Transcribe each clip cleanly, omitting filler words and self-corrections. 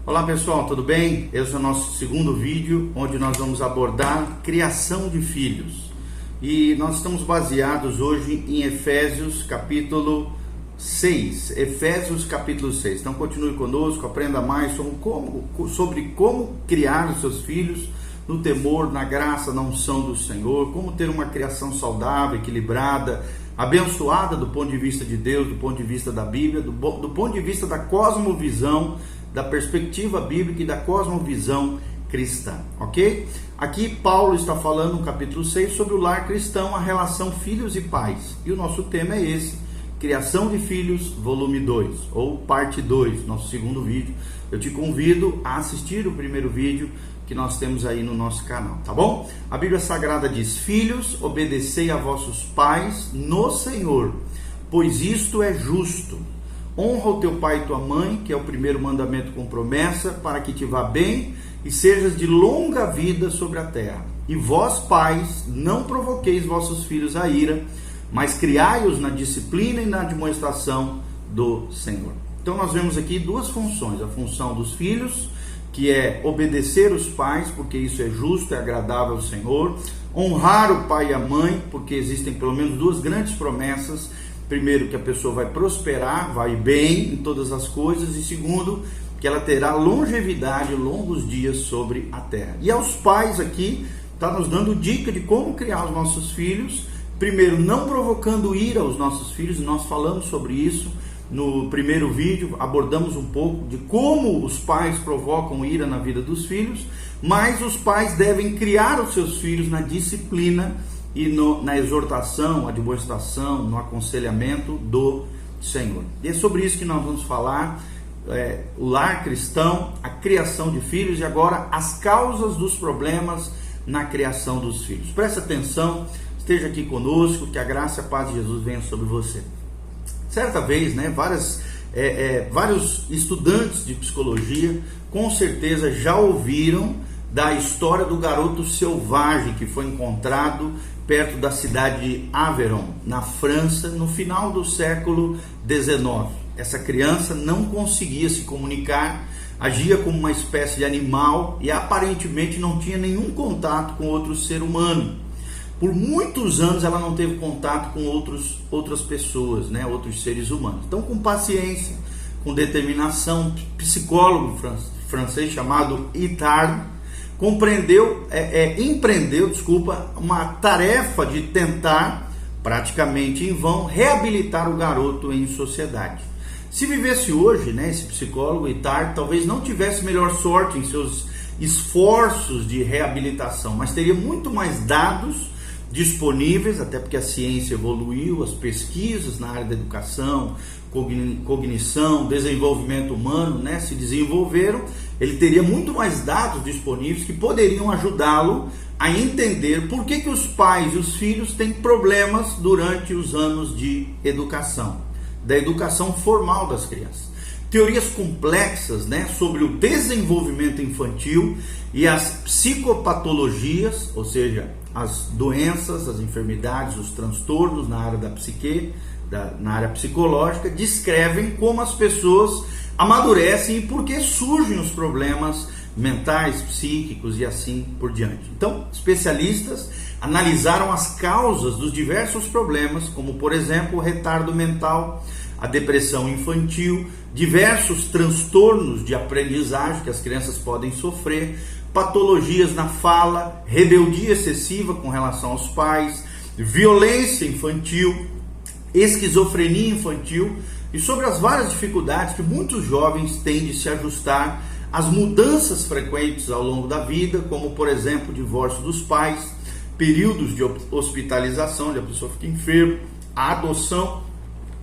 Olá pessoal, tudo bem? Esse é o nosso segundo vídeo, onde nós vamos abordar criação de filhos. E nós estamos baseados hoje em Efésios capítulo 6. Efésios capítulo 6. Então continue conosco, aprenda mais sobre como criar os seus filhos no temor, na graça, na unção do Senhor, como ter uma criação saudável, equilibrada, abençoada do ponto de vista de Deus, do ponto de vista da Bíblia, do ponto de vista da cosmovisão, da perspectiva bíblica e da cosmovisão cristã, ok? Aqui Paulo está falando no capítulo 6 sobre o lar cristão, a relação filhos e pais. E o nosso tema é esse, criação de filhos, volume 2, ou parte 2, nosso segundo vídeo. Eu te convido a assistir o primeiro vídeo que nós temos aí no nosso canal, tá bom? A Bíblia Sagrada diz: filhos, obedecei a vossos pais no Senhor, pois isto é justo. Honra o teu pai e tua mãe, que é o primeiro mandamento com promessa, para que te vá bem e sejas de longa vida sobre a terra. E vós, pais, não provoqueis vossos filhos a ira, mas criai-os na disciplina e na admoestação do Senhor. Então nós vemos aqui duas funções: a função dos filhos, que é obedecer os pais, porque isso é justo, é agradável ao Senhor; honrar o pai e a mãe, porque existem pelo menos duas grandes promessas: primeiro, que a pessoa vai prosperar, vai bem em todas as coisas, e segundo, que ela terá longevidade, longos dias sobre a terra. E aos pais aqui, está nos dando dica de como criar os nossos filhos. Primeiro, não provocando ira aos nossos filhos, nós falamos sobre isso no primeiro vídeo, abordamos um pouco de como os pais provocam ira na vida dos filhos, mas os pais devem criar os seus filhos na disciplina e na exortação, admoestação, no aconselhamento do Senhor. E é sobre isso que nós vamos falar, o lar cristão, a criação de filhos, e agora as causas dos problemas na criação dos filhos. Preste atenção, esteja aqui conosco, que a graça e a paz de Jesus venha sobre você. Certa vez, vários estudantes de psicologia com certeza já ouviram da história do garoto selvagem que foi encontrado perto da cidade de Aveyron, na França, no final do século XIX. Essa criança não conseguia se comunicar, agia como uma espécie de animal e aparentemente não tinha nenhum contato com outro ser humano. Por muitos anos ela não teve contato com outras pessoas, outros seres humanos. Então, com paciência, com determinação, psicólogo francês chamado Itard empreendeu uma tarefa de tentar, praticamente em vão, reabilitar o garoto em sociedade. Se vivesse hoje, esse psicólogo Itard talvez não tivesse melhor sorte em seus esforços de reabilitação, mas teria muito mais dados disponíveis, até porque a ciência evoluiu, as pesquisas na área da educação, cognição, desenvolvimento humano, se desenvolveram. Ele teria muito mais dados disponíveis que poderiam ajudá-lo a entender por que os pais e os filhos têm problemas durante os anos de educação, da educação formal das crianças. Teorias complexas, sobre o desenvolvimento infantil e as psicopatologias, ou seja, as doenças, as enfermidades, os transtornos na área da psique, na área psicológica, descrevem como as pessoas amadurecem e por que surgem os problemas mentais, psíquicos e assim por diante. Então, especialistas analisaram as causas dos diversos problemas, como por exemplo o retardo mental, a depressão infantil, diversos transtornos de aprendizagem que as crianças podem sofrer, patologias na fala, rebeldia excessiva com relação aos pais, violência infantil, esquizofrenia infantil, e sobre as várias dificuldades que muitos jovens têm de se ajustar às mudanças frequentes ao longo da vida, como por exemplo o divórcio dos pais, períodos de hospitalização, onde a pessoa fica enferma, a adoção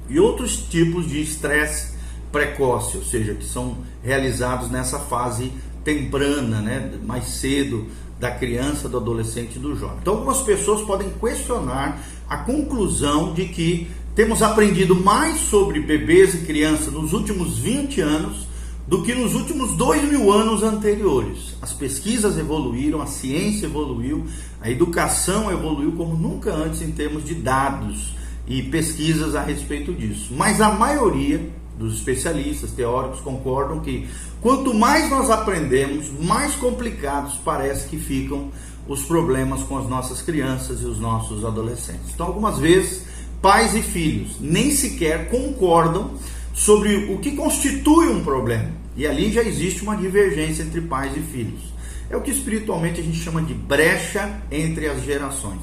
e outros tipos de estresse precoce, ou seja, que são realizados nessa fase temprana, mais cedo, da criança, do adolescente e do jovem. Então algumas pessoas podem questionar a conclusão de que temos aprendido mais sobre bebês e crianças nos últimos 20 anos do que nos últimos 2000 anos anteriores. As pesquisas evoluíram, a ciência evoluiu, a educação evoluiu como nunca antes em termos de dados e pesquisas a respeito disso. Mas a maioria dos especialistas, teóricos concordam que quanto mais nós aprendemos, mais complicados parece que ficam os problemas com as nossas crianças e os nossos adolescentes. Então, algumas vezes, pais e filhos nem sequer concordam sobre o que constitui um problema. E ali já existe uma divergência entre pais e filhos. É o que espiritualmente a gente chama de brecha entre as gerações.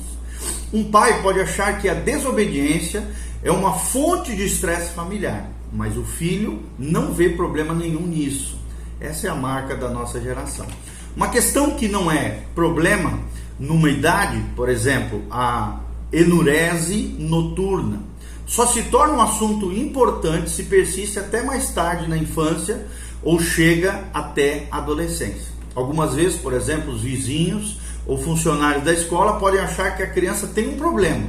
Um pai pode achar que a desobediência é uma fonte de estresse familiar, mas o filho não vê problema nenhum nisso. Essa é a marca da nossa geração. Uma questão que não é problema numa idade, por exemplo, a enurese noturna, só se torna um assunto importante se persiste até mais tarde na infância ou chega até a adolescência. Algumas vezes, por exemplo, os vizinhos ou funcionários da escola podem achar que a criança tem um problema,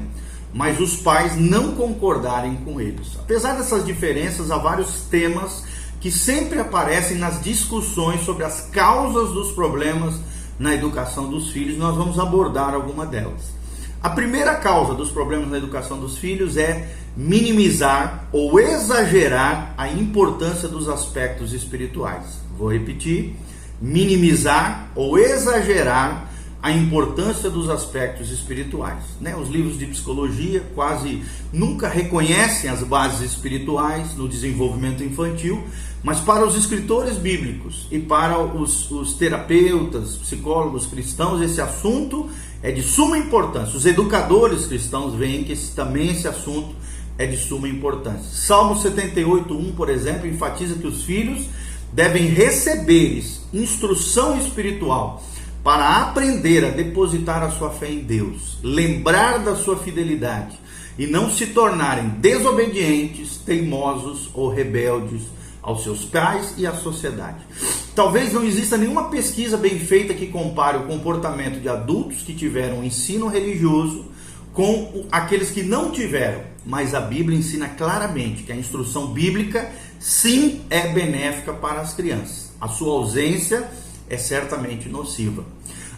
mas os pais não concordarem com eles. Apesar dessas diferenças, há vários temas que sempre aparecem nas discussões sobre as causas dos problemas na educação dos filhos. Nós vamos abordar alguma delas. A primeira causa dos problemas na educação dos filhos é minimizar ou exagerar a importância dos aspectos espirituais. Vou repetir: minimizar ou exagerar a importância dos aspectos espirituais. Os livros de psicologia quase nunca reconhecem as bases espirituais no desenvolvimento infantil, mas para os escritores bíblicos e para os terapeutas, psicólogos cristãos, esse assunto é de suma importância. Os educadores cristãos veem que esse assunto é de suma importância. Salmo 78:1, por exemplo, enfatiza que os filhos devem receber instrução espiritual para aprender a depositar a sua fé em Deus, lembrar da sua fidelidade e não se tornarem desobedientes, teimosos ou rebeldes aos seus pais e à sociedade. Talvez não exista nenhuma pesquisa bem feita que compare o comportamento de adultos que tiveram ensino religioso com aqueles que não tiveram, mas a Bíblia ensina claramente que a instrução bíblica sim é benéfica para as crianças. A sua ausência é certamente nociva.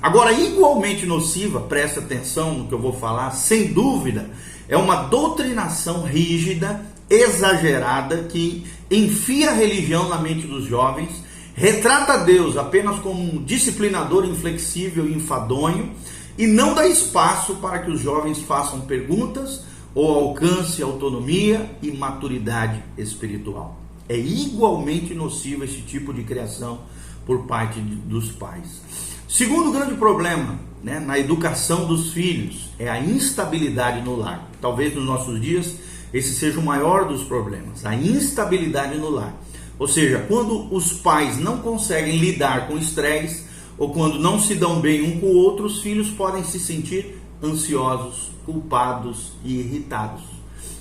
Agora, igualmente nociva, presta atenção no que eu vou falar, sem dúvida, é uma doutrinação rígida, exagerada, que enfia a religião na mente dos jovens, retrata Deus apenas como um disciplinador inflexível e enfadonho, e não dá espaço para que os jovens façam perguntas ou alcance autonomia e maturidade espiritual. É igualmente nocivo esse tipo de criação por parte dos pais. Segundo grande problema, na educação dos filhos é a instabilidade no lar. Talvez nos nossos dias esse seja o maior dos problemas, a instabilidade no lar. Ou seja, quando os pais não conseguem lidar com o estresse ou quando não se dão bem um com o outro, os filhos podem se sentir ansiosos, culpados e irritados.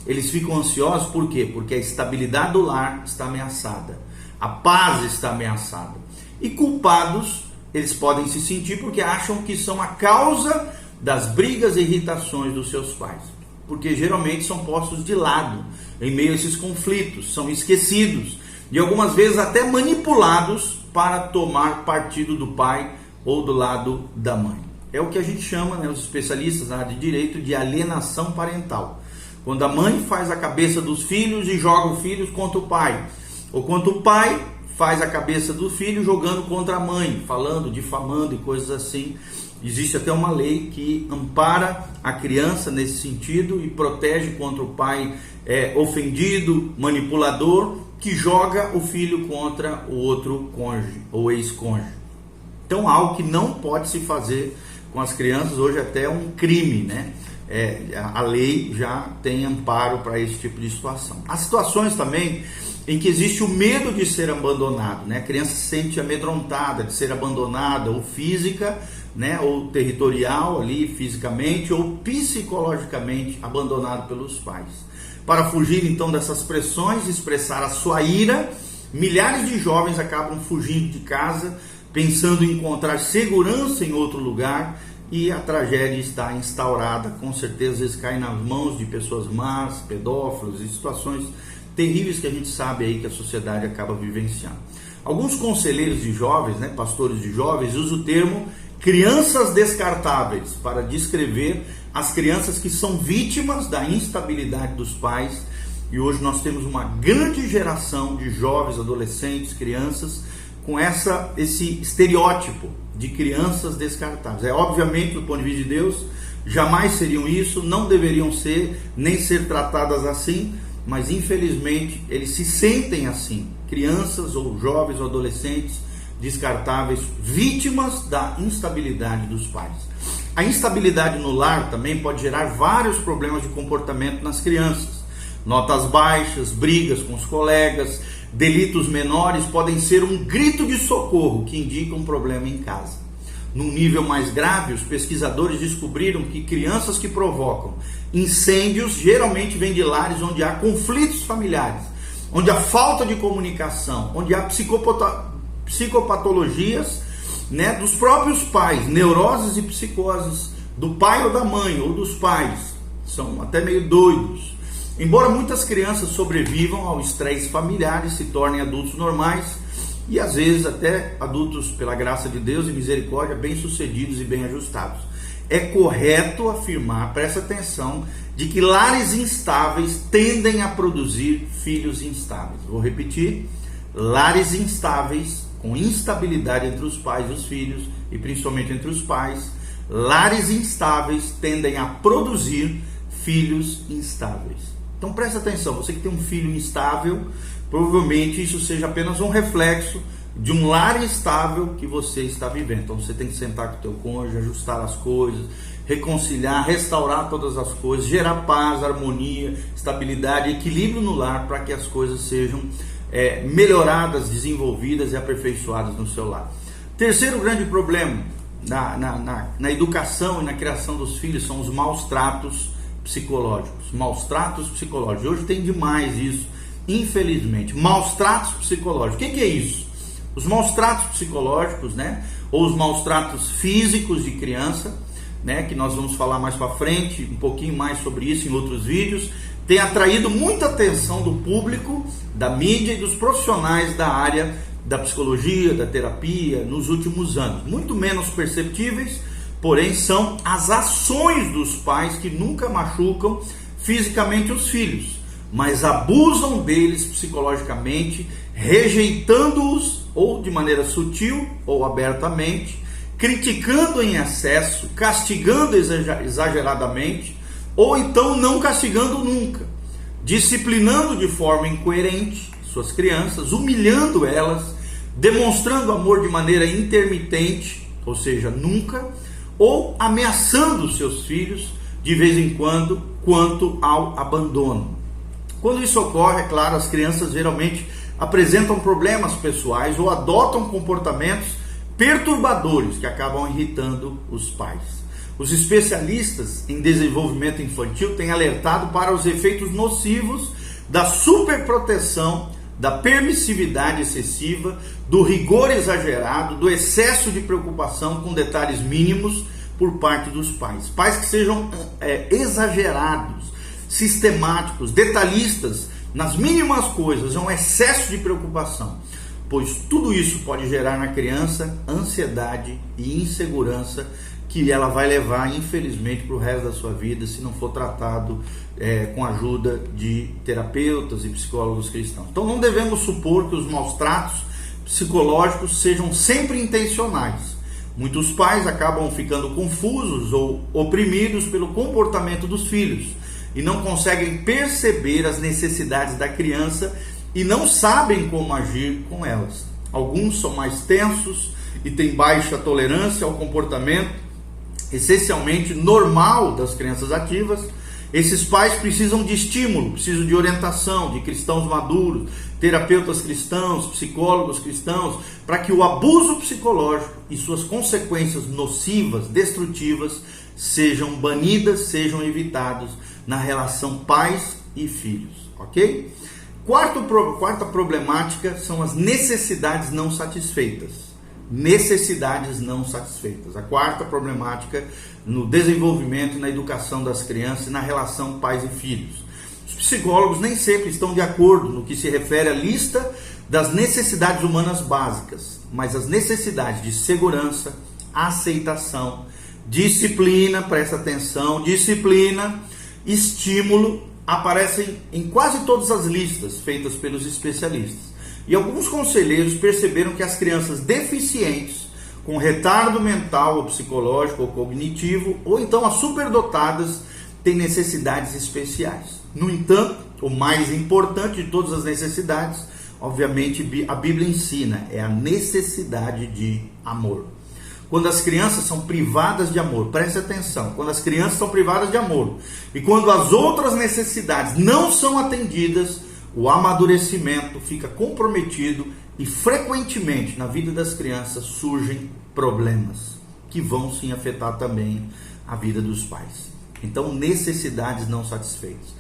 Eles ficam ansiosos por quê? Porque a estabilidade do lar está ameaçada, a paz está ameaçada. E culpados eles podem se sentir porque acham que são a causa das brigas e irritações dos seus pais. Porque geralmente são postos de lado em meio a esses conflitos, são esquecidos e algumas vezes até manipulados para tomar partido do pai ou do lado da mãe. É o que a gente chama, os especialistas na área de direito, de alienação parental. Quando a mãe faz a cabeça dos filhos e joga os filhos contra o pai, ou quando o pai faz a cabeça do filho jogando contra a mãe, falando, difamando e coisas assim. Existe até uma lei que ampara a criança nesse sentido e protege contra o pai ofendido, manipulador, que joga o filho contra o outro cônjuge ou ex-cônjuge. Então, algo que não pode se fazer com as crianças, hoje até é um crime, a lei já tem amparo para esse tipo de situação. Há situações também em que existe o medo de ser abandonado, A criança se sente amedrontada de ser abandonada, ou física, ou territorial ali, fisicamente, ou psicologicamente abandonado pelos pais. Para fugir então dessas pressões e expressar a sua ira, milhares de jovens acabam fugindo de casa, pensando em encontrar segurança em outro lugar, e a tragédia está instaurada. Com certeza eles caem nas mãos de pessoas más, pedófilos e situações terríveis que a gente sabe aí que a sociedade acaba vivenciando. Alguns conselheiros de jovens, pastores de jovens, usam o termo crianças descartáveis para descrever as crianças que são vítimas da instabilidade dos pais E hoje nós temos uma grande geração de jovens, adolescentes, crianças com esse estereótipo de crianças descartáveis. Obviamente, do ponto de vista de Deus, jamais seriam isso, não deveriam ser, nem ser tratadas assim, mas infelizmente eles se sentem assim, crianças ou jovens ou adolescentes descartáveis, vítimas da instabilidade dos pais. A instabilidade no lar também pode gerar vários problemas de comportamento nas crianças. Notas baixas, brigas com os colegas, delitos menores podem ser um grito de socorro que indica um problema em casa. Num nível mais grave, os pesquisadores descobriram que crianças que provocam incêndios geralmente vêm de lares onde há conflitos familiares, onde há falta de comunicação, onde há psicopatologias, dos próprios pais, neuroses e psicoses do pai ou da mãe ou dos pais, são até meio doidos. Embora muitas crianças sobrevivam ao estresse familiar e se tornem adultos normais e às vezes até adultos, pela graça de Deus e misericórdia, bem-sucedidos e bem ajustados, é correto afirmar, presta atenção, de que lares instáveis tendem a produzir filhos instáveis. Vou repetir: lares instáveis, com instabilidade entre os pais e os filhos, e principalmente entre os pais, lares instáveis tendem a produzir filhos instáveis. Então presta atenção, você que tem um filho instável, provavelmente isso seja apenas um reflexo de um lar instável que você está vivendo. Então você tem que sentar com o teu cônjuge, ajustar as coisas, reconciliar, restaurar todas as coisas, gerar paz, harmonia, estabilidade, equilíbrio no lar para que as coisas sejam melhoradas, desenvolvidas e aperfeiçoadas no seu lar. Terceiro grande problema na educação e na criação dos filhos são os maus tratos psicológicos. Maus tratos psicológicos. Hoje tem demais isso, infelizmente. Maus tratos psicológicos. O que é isso? Os maus tratos psicológicos, ou os maus tratos físicos de criança, que nós vamos falar mais para frente, um pouquinho mais sobre isso em outros vídeos, tem atraído muita atenção do público, da mídia e dos profissionais da área da psicologia, da terapia, nos últimos anos. Muito menos perceptíveis, porém são as ações dos pais que nunca machucam fisicamente os filhos, mas abusam deles psicologicamente, rejeitando-os ou de maneira sutil ou abertamente, criticando em excesso, castigando exageradamente, ou então não castigando nunca, disciplinando de forma incoerente suas crianças, humilhando elas, demonstrando amor de maneira intermitente, ou seja, nunca, ou ameaçando seus filhos de vez em quando, quanto ao abandono. Quando isso ocorre, é claro, as crianças geralmente apresentam problemas pessoais ou adotam comportamentos perturbadores que acabam irritando os pais. Os especialistas em desenvolvimento infantil têm alertado para os efeitos nocivos da superproteção, da permissividade excessiva, do rigor exagerado, do excesso de preocupação com detalhes mínimos por parte dos pais. Pais que sejam exagerados, sistemáticos, detalhistas nas mínimas coisas, é um excesso de preocupação, pois tudo isso pode gerar na criança ansiedade e insegurança que ela vai levar, infelizmente, para o resto da sua vida, se não for tratado com a ajuda de terapeutas e psicólogos cristãos. Então não devemos supor que os maus tratos psicológicos sejam sempre intencionais. Muitos pais acabam ficando confusos ou oprimidos pelo comportamento dos filhos e não conseguem perceber as necessidades da criança e não sabem como agir com elas. Alguns são mais tensos e têm baixa tolerância ao comportamento essencialmente normal das crianças ativas. Esses pais precisam de estímulo, precisam de orientação, de cristãos maduros, terapeutas cristãos, psicólogos cristãos, para que o abuso psicológico e suas consequências nocivas, destrutivas, sejam banidas, sejam evitados na relação pais e filhos, ok? Quarta problemática são as necessidades não satisfeitas. Necessidades não satisfeitas. A quarta problemática no desenvolvimento e na educação das crianças e na relação pais e filhos. Os psicólogos nem sempre estão de acordo no que se refere à lista das necessidades humanas básicas, mas as necessidades de segurança, aceitação, disciplina, presta atenção, disciplina, estímulo aparecem em quase todas as listas feitas pelos especialistas. E alguns conselheiros perceberam que as crianças deficientes, com retardo mental ou psicológico ou cognitivo, ou então as superdotadas, têm necessidades especiais. No entanto, o mais importante de todas as necessidades, obviamente a Bíblia ensina, é a necessidade de amor. Quando as crianças são privadas de amor, preste atenção, quando as crianças são privadas de amor e quando as outras necessidades não são atendidas, o amadurecimento fica comprometido e frequentemente na vida das crianças surgem problemas que vão sim afetar também a vida dos pais. Então, necessidades não satisfeitas.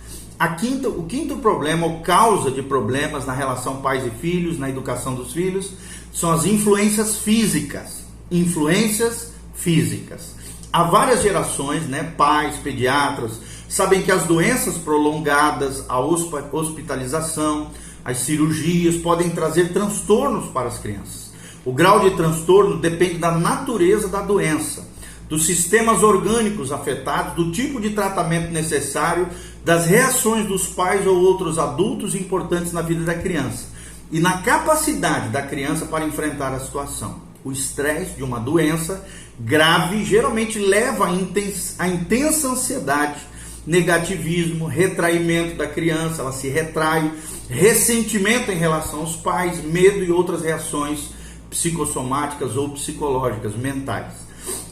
O quinto problema, ou causa de problemas na relação pais e filhos, na educação dos filhos, são as influências físicas. Influências físicas. Há várias gerações, pais, pediatras, sabem que as doenças prolongadas, a hospitalização, as cirurgias podem trazer transtornos para as crianças. O grau de transtorno depende da natureza da doença, dos sistemas orgânicos afetados, do tipo de tratamento necessário, das reações dos pais ou outros adultos importantes na vida da criança e na capacidade da criança para enfrentar a situação. O estresse de uma doença grave geralmente leva a intensa ansiedade, negativismo, retraimento da criança, ela se retrai, ressentimento em relação aos pais, medo e outras reações psicossomáticas ou psicológicas, mentais.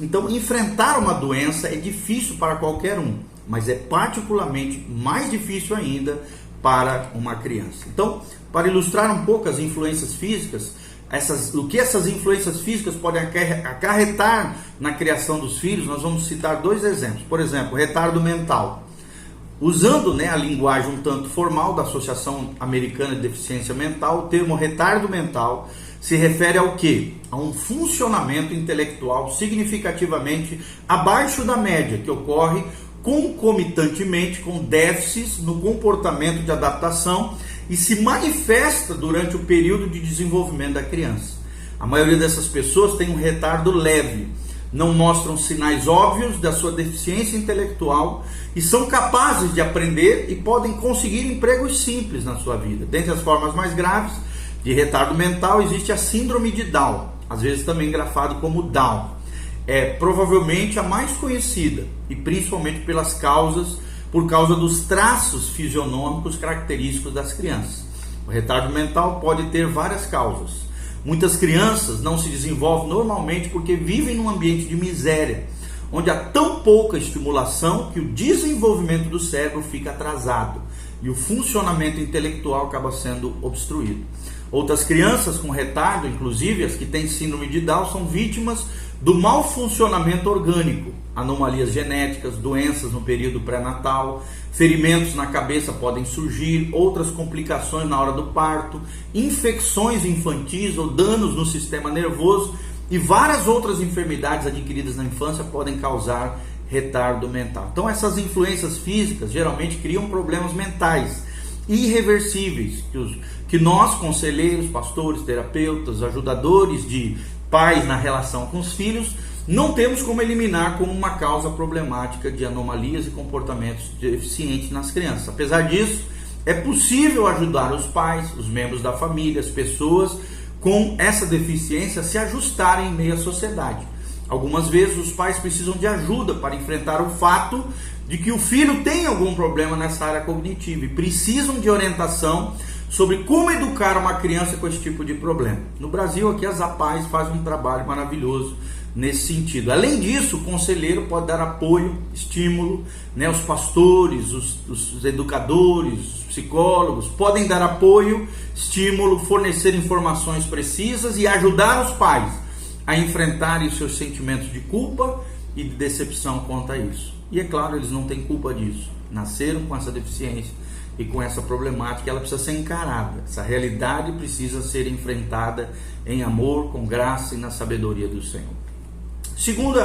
Então, enfrentar uma doença é difícil para qualquer um, mas é particularmente mais difícil ainda para uma criança. Então, para ilustrar um pouco as influências físicas, o que essas influências físicas podem acarretar na criação dos filhos, nós vamos citar dois exemplos. Por exemplo, retardo mental. Usando a linguagem um tanto formal da Associação Americana de Deficiência Mental, o termo retardo mental se refere ao quê? A um funcionamento intelectual significativamente abaixo da média, que ocorre concomitantemente com déficits no comportamento de adaptação e se manifesta durante o período de desenvolvimento da criança. A maioria dessas pessoas tem um retardo leve, não mostram sinais óbvios da sua deficiência intelectual e são capazes de aprender e podem conseguir empregos simples na sua vida. Dentre as formas mais graves de retardo mental existe a síndrome de Down, às vezes também grafado como Down. É provavelmente a mais conhecida e principalmente por causa dos traços fisionômicos característicos das crianças. O retardo mental pode ter várias causas. Muitas crianças não se desenvolvem normalmente porque vivem num ambiente de miséria, onde há tão pouca estimulação que o desenvolvimento do cérebro fica atrasado e o funcionamento intelectual acaba sendo obstruído. Outras crianças com retardo, inclusive as que têm síndrome de Down, são vítimas do mau funcionamento orgânico, anomalias genéticas, doenças no período pré-natal, ferimentos na cabeça podem surgir, outras complicações na hora do parto, infecções infantis ou danos no sistema nervoso e várias outras enfermidades adquiridas na infância podem causar retardo mental. Então essas influências físicas geralmente criam problemas mentais irreversíveis que nós, conselheiros, pastores, terapeutas, ajudadores de pais na relação com os filhos, não temos como eliminar como uma causa problemática de anomalias e comportamentos deficientes nas crianças. Apesar disso, é possível ajudar os pais, os membros da família, as pessoas com essa deficiência a se ajustarem em meio à sociedade. Algumas vezes os pais precisam de ajuda para enfrentar o fato de que o filho tem algum problema nessa área cognitiva e precisam de orientação sobre como educar uma criança com esse tipo de problema. No Brasil, aqui as APAES fazem um trabalho maravilhoso nesse sentido. Além disso, o conselheiro pode dar apoio, estímulo, os pastores, os educadores, os psicólogos podem dar apoio, estímulo, fornecer informações precisas e ajudar os pais a enfrentarem os seus sentimentos de culpa e de decepção quanto a isso. E é claro, eles não têm culpa disso. Nasceram com essa deficiência e com essa problemática, ela precisa ser encarada. Essa realidade precisa ser enfrentada em amor, com graça e na sabedoria do Senhor. Segundo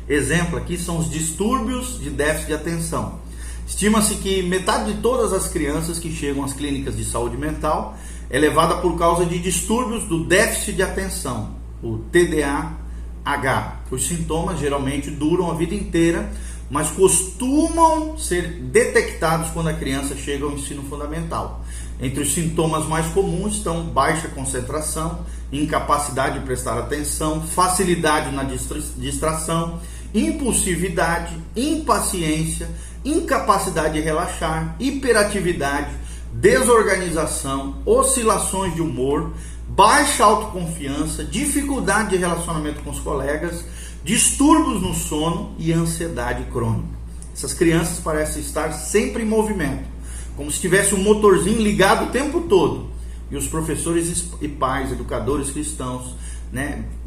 exemplo aqui são os distúrbios de déficit de atenção. Estima-se que metade de todas as crianças que chegam às clínicas de saúde mental é levada por causa de distúrbios do déficit de atenção, o TDAH. Os sintomas geralmente duram a vida inteira, mas costumam ser detectados quando a criança chega ao ensino fundamental. Entre os sintomas mais comuns estão baixa concentração, incapacidade de prestar atenção, facilidade na distração, impulsividade, impaciência, incapacidade de relaxar, hiperatividade, desorganização, oscilações de humor, baixa autoconfiança, dificuldade de relacionamento com os colegas, distúrbios no sono e ansiedade crônica. Essas crianças parecem estar sempre em movimento, como se tivesse um motorzinho ligado o tempo todo. E os professores e pais, educadores cristãos,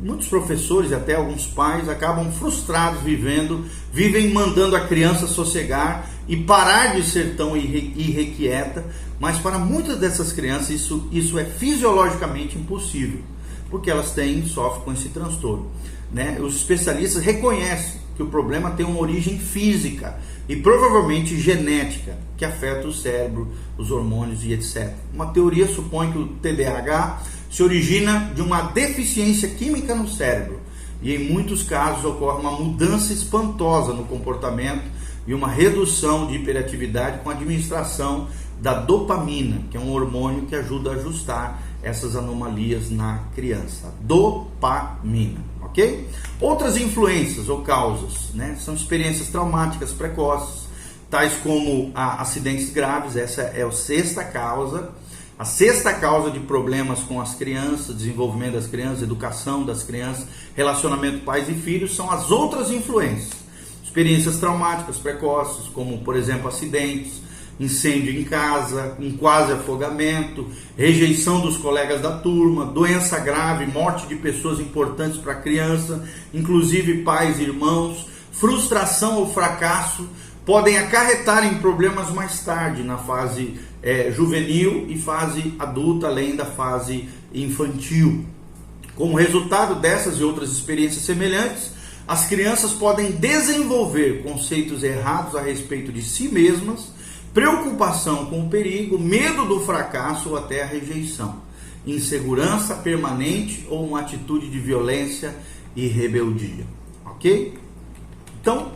muitos professores e até alguns pais acabam frustrados vivem mandando a criança sossegar e parar de ser tão irrequieta, mas para muitas dessas crianças isso é fisiologicamente impossível, porque elas sofrem com esse transtorno. Os especialistas reconhecem que o problema tem uma origem física e provavelmente genética, que afeta o cérebro, os hormônios e etc. Uma teoria supõe que o TDAH se origina de uma deficiência química no cérebro e em muitos casos ocorre uma mudança espantosa no comportamento e uma redução de hiperatividade com a administração da dopamina, que é um hormônio que ajuda a ajustar essas anomalias na criança. Dopamina, ok? Outras influências ou causas, são experiências traumáticas precoces, tais como acidentes graves. Essa é a sexta causa. A sexta causa de problemas com as crianças, desenvolvimento das crianças, educação das crianças, relacionamento pais e filhos, são as outras influências. Experiências traumáticas precoces, como por exemplo acidentes, incêndio em casa, um quase afogamento, rejeição dos colegas da turma, doença grave, morte de pessoas importantes para a criança, inclusive pais e irmãos, frustração ou fracasso, podem acarretar em problemas mais tarde, na fase juvenil e fase adulta, além da fase infantil. Como resultado dessas e outras experiências semelhantes, as crianças podem desenvolver conceitos errados a respeito de si mesmas, preocupação com o perigo, medo do fracasso ou até a rejeição, insegurança permanente ou uma atitude de violência e rebeldia. Ok? Então,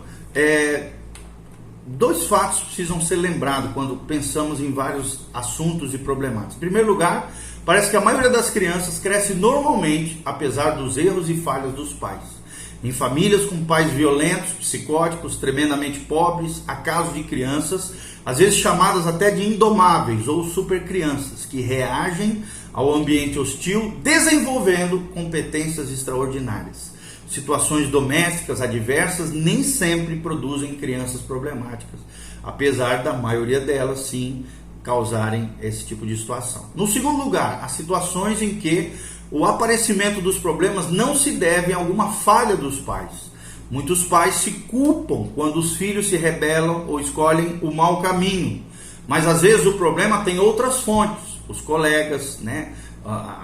dois fatos precisam ser lembrados quando pensamos em vários assuntos e problemáticas. Em primeiro lugar, parece que a maioria das crianças cresce normalmente, apesar dos erros e falhas dos pais. Em famílias com pais violentos, psicóticos, tremendamente pobres, há casos de crianças, às vezes chamadas até de indomáveis ou supercrianças, que reagem ao ambiente hostil, desenvolvendo competências extraordinárias. Situações domésticas adversas nem sempre produzem crianças problemáticas, apesar da maioria delas sim causarem esse tipo de situação. No segundo lugar, há situações em que o aparecimento dos problemas não se deve a alguma falha dos pais. Muitos pais se culpam quando os filhos se rebelam ou escolhem o mau caminho, mas às vezes o problema tem outras fontes. Os colegas,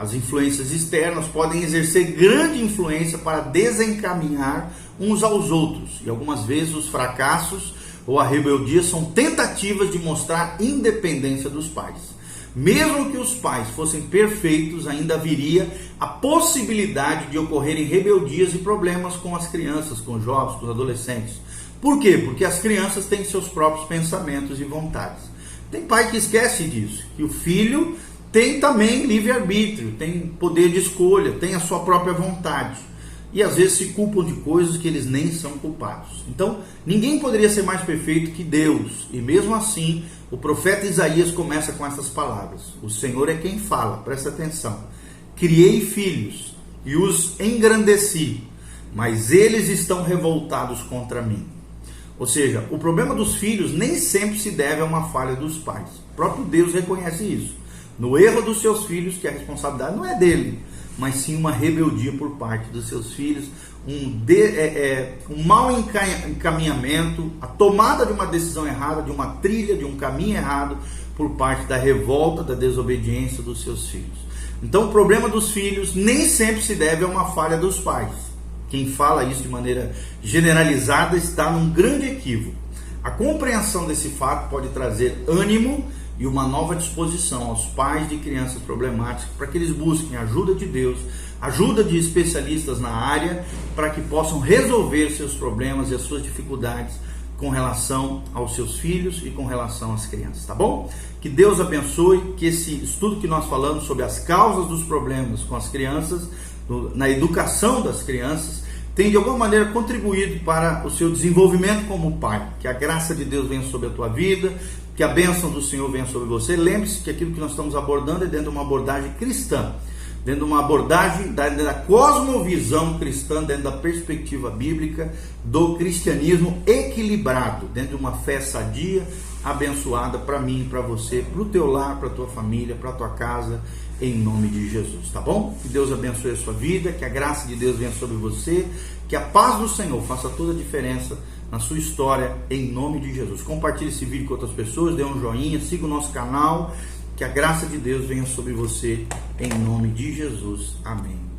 as influências externas podem exercer grande influência para desencaminhar uns aos outros, e algumas vezes os fracassos ou a rebeldia são tentativas de mostrar independência dos pais. Mesmo que os pais fossem perfeitos, ainda haveria a possibilidade de ocorrerem rebeldias e problemas com as crianças, com os jovens, com os adolescentes. Por quê? Porque as crianças têm seus próprios pensamentos e vontades. Tem pai que esquece disso, que o filho tem também livre-arbítrio, tem poder de escolha, tem a sua própria vontade. E às vezes se culpam de coisas que eles nem são culpados. Então, ninguém poderia ser mais perfeito que Deus. E mesmo assim, o profeta Isaías começa com essas palavras. O Senhor é quem fala, presta atenção. Criei filhos e os engrandeci, mas eles estão revoltados contra mim. Ou seja, o problema dos filhos nem sempre se deve a uma falha dos pais. O próprio Deus reconhece isso. No erro dos seus filhos, que a responsabilidade não é dele, mas sim uma rebeldia por parte dos seus filhos, um mau encaminhamento, a tomada de uma decisão errada, de uma trilha, de um caminho errado, por parte da revolta, da desobediência dos seus filhos. Então o problema dos filhos nem sempre se deve a uma falha dos pais. Quem fala isso de maneira generalizada está num grande equívoco. A compreensão desse fato pode trazer ânimo e uma nova disposição aos pais de crianças problemáticas para que eles busquem a ajuda de Deus, ajuda de especialistas na área, para que possam resolver seus problemas e as suas dificuldades com relação aos seus filhos e com relação às crianças, tá bom? Que Deus abençoe, que esse estudo que nós falamos sobre as causas dos problemas com as crianças, na educação das crianças, tenha de alguma maneira contribuído para o seu desenvolvimento como pai. Que a graça de Deus venha sobre a tua vida, que a bênção do Senhor venha sobre você. Lembre-se que aquilo que nós estamos abordando é dentro de uma abordagem cristã, dentro de uma abordagem da cosmovisão cristã, dentro da perspectiva bíblica do cristianismo equilibrado, dentro de uma fé sadia, abençoada para mim e para você, para o teu lar, para a tua família, para a tua casa, em nome de Jesus, tá bom? Que Deus abençoe a sua vida, que a graça de Deus venha sobre você, que a paz do Senhor faça toda a diferença na sua história, em nome de Jesus. Compartilhe esse vídeo com outras pessoas, dê um joinha, siga o nosso canal, que a graça de Deus venha sobre você, em nome de Jesus. Amém.